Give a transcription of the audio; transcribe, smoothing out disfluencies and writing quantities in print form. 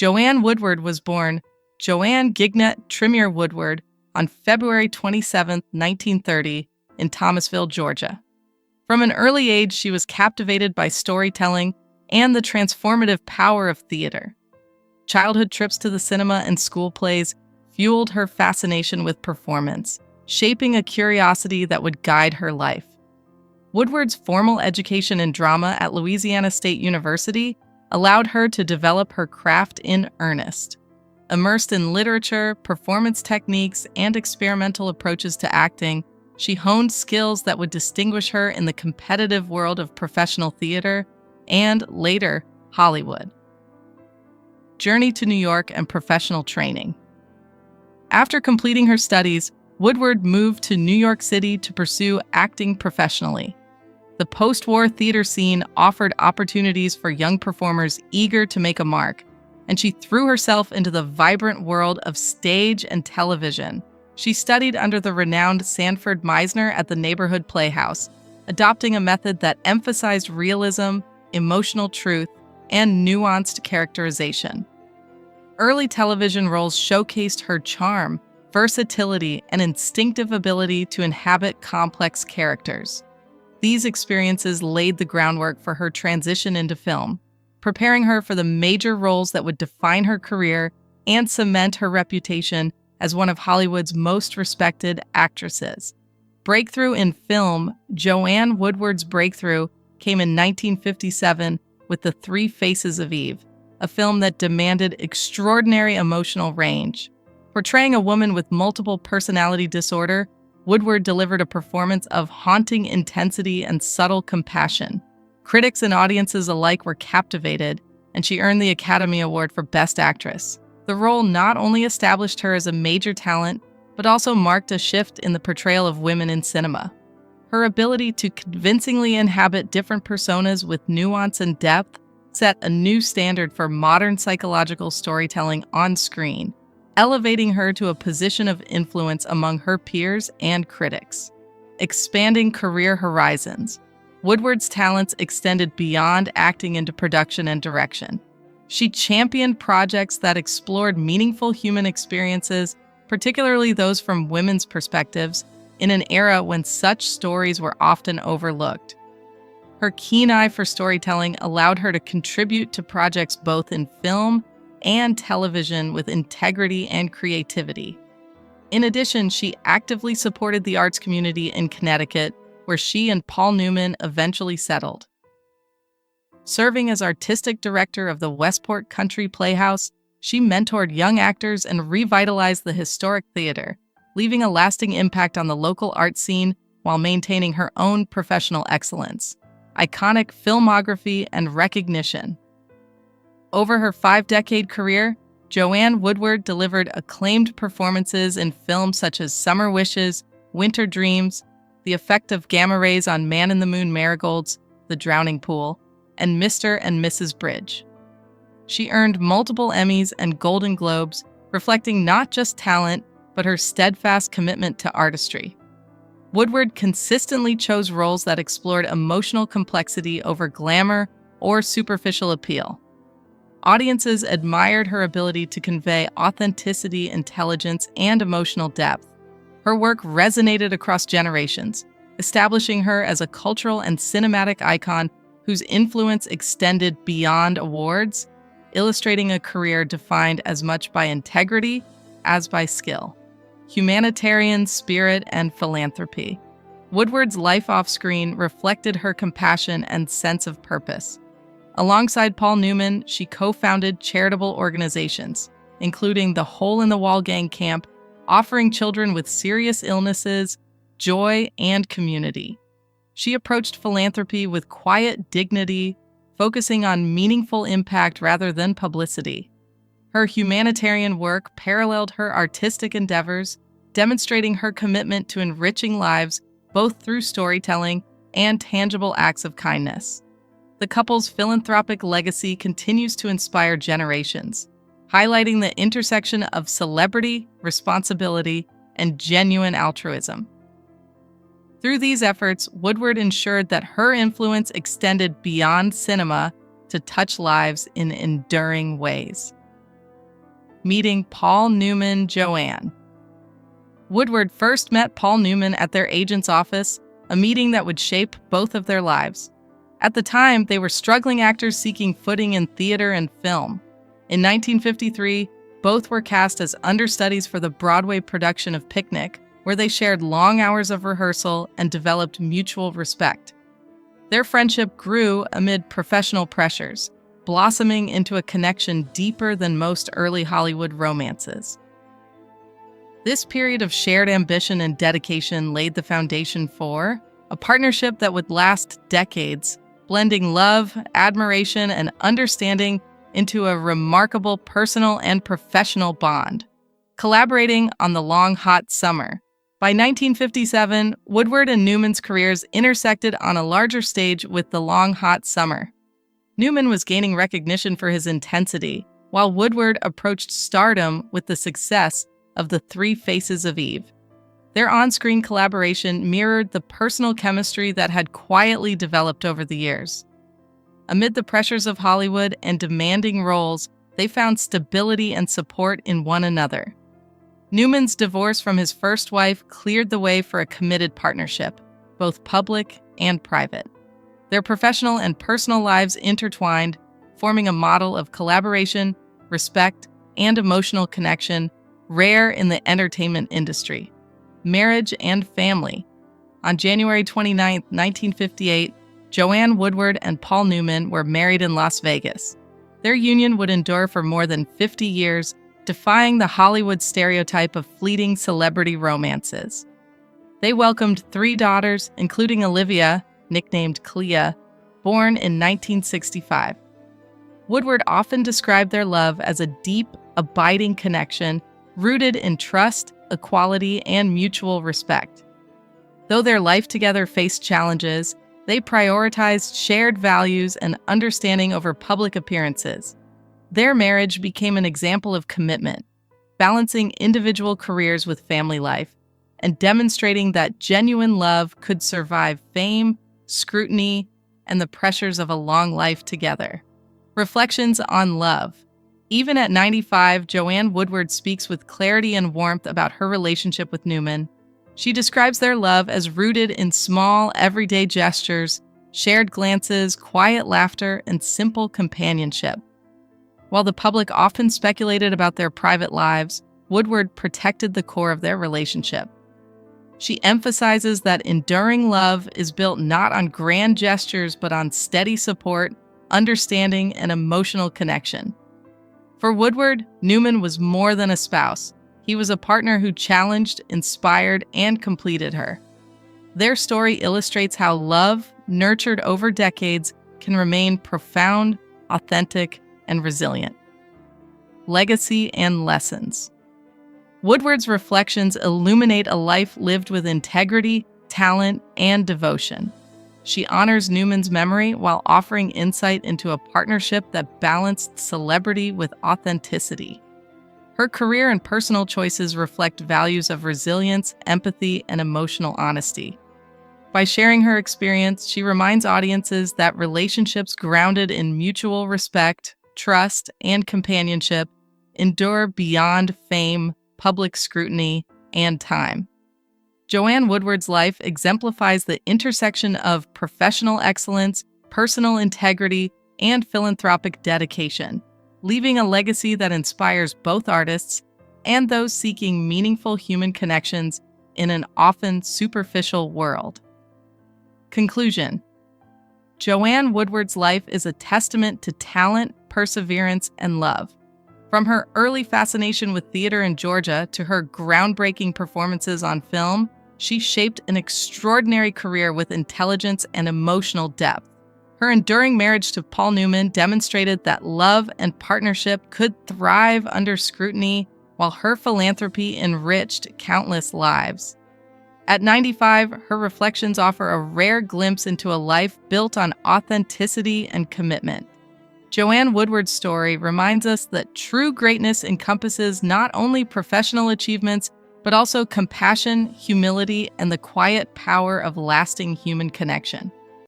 Joanne Woodward was born Joanne Gignette Tremere Woodward on February 27, 1930, in Thomasville, Georgia. From an early age, she was captivated by storytelling and the transformative power of theater. Childhood trips to the cinema and school plays fueled her fascination with performance, shaping a curiosity that would guide her life. Woodward's formal education in drama at Louisiana State University allowed her to develop her craft in earnest. Immersed in literature, performance techniques, and experimental approaches to acting, she honed skills that would distinguish her in the competitive world of professional theater and, later, Hollywood. Journey to New York and professional training. After completing her studies, Woodward moved to New York City to pursue acting professionally. The post-war theater scene offered opportunities for young performers eager to make a mark, and she threw herself into the vibrant world of stage and television. She studied under the renowned Sanford Meisner at the Neighborhood Playhouse, adopting a method that emphasized realism, emotional truth, and nuanced characterization. Early television roles showcased her charm, versatility, and instinctive ability to inhabit complex characters. These experiences laid the groundwork for her transition into film, preparing her for the major roles that would define her career and cement her reputation as one of Hollywood's most respected actresses. Breakthrough in film. Joanne Woodward's breakthrough came in 1957 with The Three Faces of Eve, a film that demanded extraordinary emotional range. Portraying a woman with multiple personality disorder, Woodward delivered a performance of haunting intensity and subtle compassion. Critics and audiences alike were captivated, and she earned the Academy Award for Best Actress. The role not only established her as a major talent, but also marked a shift in the portrayal of women in cinema. Her ability to convincingly inhabit different personas with nuance and depth set a new standard for modern psychological storytelling on screen, elevating her to a position of influence among her peers and critics. Expanding career horizons. Woodward's talents extended beyond acting into production and direction. She championed projects that explored meaningful human experiences, particularly those from women's perspectives, in an era when such stories were often overlooked. Her keen eye for storytelling allowed her to contribute to projects both in film and television with integrity and creativity. In addition, she actively supported the arts community in Connecticut, where she and Paul Newman eventually settled. Serving as artistic director of the Westport Country Playhouse, she mentored young actors and revitalized the historic theater, leaving a lasting impact on the local art scene while maintaining her own professional excellence, iconic filmography, and recognition. Over her 5-decade career, Joanne Woodward delivered acclaimed performances in films such as Summer Wishes, Winter Dreams, The Effect of Gamma Rays on Man in the Moon Marigolds, The Drowning Pool, and Mr. and Mrs. Bridge. She earned multiple Emmys and Golden Globes, reflecting not just talent, but her steadfast commitment to artistry. Woodward consistently chose roles that explored emotional complexity over glamour or superficial appeal. Audiences admired her ability to convey authenticity, intelligence, and emotional depth. Her work resonated across generations, establishing her as a cultural and cinematic icon whose influence extended beyond awards, illustrating a career defined as much by integrity as by skill, humanitarian spirit, and philanthropy. Woodward's life off-screen reflected her compassion and sense of purpose. Alongside Paul Newman, she co-founded charitable organizations, including the Hole in the Wall Gang Camp, offering children with serious illnesses joy and community. She approached philanthropy with quiet dignity, focusing on meaningful impact rather than publicity. Her humanitarian work paralleled her artistic endeavors, demonstrating her commitment to enriching lives both through storytelling and tangible acts of kindness. The couple's philanthropic legacy continues to inspire generations, highlighting the intersection of celebrity, responsibility, and genuine altruism. Through these efforts, Woodward ensured that her influence extended beyond cinema to touch lives in enduring ways. meeting Paul Newman, Joanne. Woodward first met Paul Newman at their agent's office, a meeting that would shape both of their lives. At the time, they were struggling actors seeking footing in theater and film. In 1953, both were cast as understudies for the Broadway production of Picnic, where they shared long hours of rehearsal and developed mutual respect. Their friendship grew amid professional pressures, blossoming into a connection deeper than most early Hollywood romances. This period of shared ambition and dedication laid the foundation for a partnership that would last decades, blending love, admiration, and understanding into a remarkable personal and professional bond. Collaborating on The Long Hot Summer. By 1957, Woodward and Newman's careers intersected on a larger stage with The Long Hot Summer. Newman was gaining recognition for his intensity, while Woodward approached stardom with the success of The Three Faces of Eve. Their on-screen collaboration mirrored the personal chemistry that had quietly developed over the years. Amid the pressures of Hollywood and demanding roles, they found stability and support in one another. Newman's divorce from his first wife cleared the way for a committed partnership, both public and private. Their professional and personal lives intertwined, forming a model of collaboration, respect, and emotional connection rare in the entertainment industry. Marriage and family. On January 29, 1958, Joanne Woodward and Paul Newman were married in Las Vegas. Their union would endure for more than 50 years, defying the Hollywood stereotype of fleeting celebrity romances. They welcomed 3 daughters, including Olivia, nicknamed Clea, born in 1965. Woodward often described their love as a deep, abiding connection rooted in trust, equality, and mutual respect. Though their life together faced challenges, they prioritized shared values and understanding over public appearances. Their marriage became an example of commitment, balancing individual careers with family life, and demonstrating that genuine love could survive fame, scrutiny, and the pressures of a long life together. Reflections on love. Even at 95, Joanne Woodward speaks with clarity and warmth about her relationship with Newman. She describes their love as rooted in small, everyday gestures, shared glances, quiet laughter, and simple companionship. While the public often speculated about their private lives, Woodward protected the core of their relationship. She emphasizes that enduring love is built not on grand gestures but on steady support, understanding, and emotional connection. For Woodward, Newman was more than a spouse. He was a partner who challenged, inspired, and completed her. Their story illustrates how love, nurtured over decades, can remain profound, authentic, and resilient. Legacy and lessons. Woodward's reflections illuminate a life lived with integrity, talent, and devotion. She honors Newman's memory while offering insight into a partnership that balanced celebrity with authenticity. Her career and personal choices reflect values of resilience, empathy, and emotional honesty. By sharing her experience, she reminds audiences that relationships grounded in mutual respect, trust, and companionship endure beyond fame, public scrutiny, and time. Joanne Woodward's life exemplifies the intersection of professional excellence, personal integrity, and philanthropic dedication, leaving a legacy that inspires both artists and those seeking meaningful human connections in an often superficial world. Conclusion. Joanne Woodward's life is a testament to talent, perseverance, and love. From her early fascination with theater in Georgia to her groundbreaking performances on film, she shaped an extraordinary career with intelligence and emotional depth. Her enduring marriage to Paul Newman demonstrated that love and partnership could thrive under scrutiny, while her philanthropy enriched countless lives. At 95, her reflections offer a rare glimpse into a life built on authenticity and commitment. Joanne Woodward's story reminds us that true greatness encompasses not only professional achievements, but also compassion, humility, and the quiet power of lasting human connection.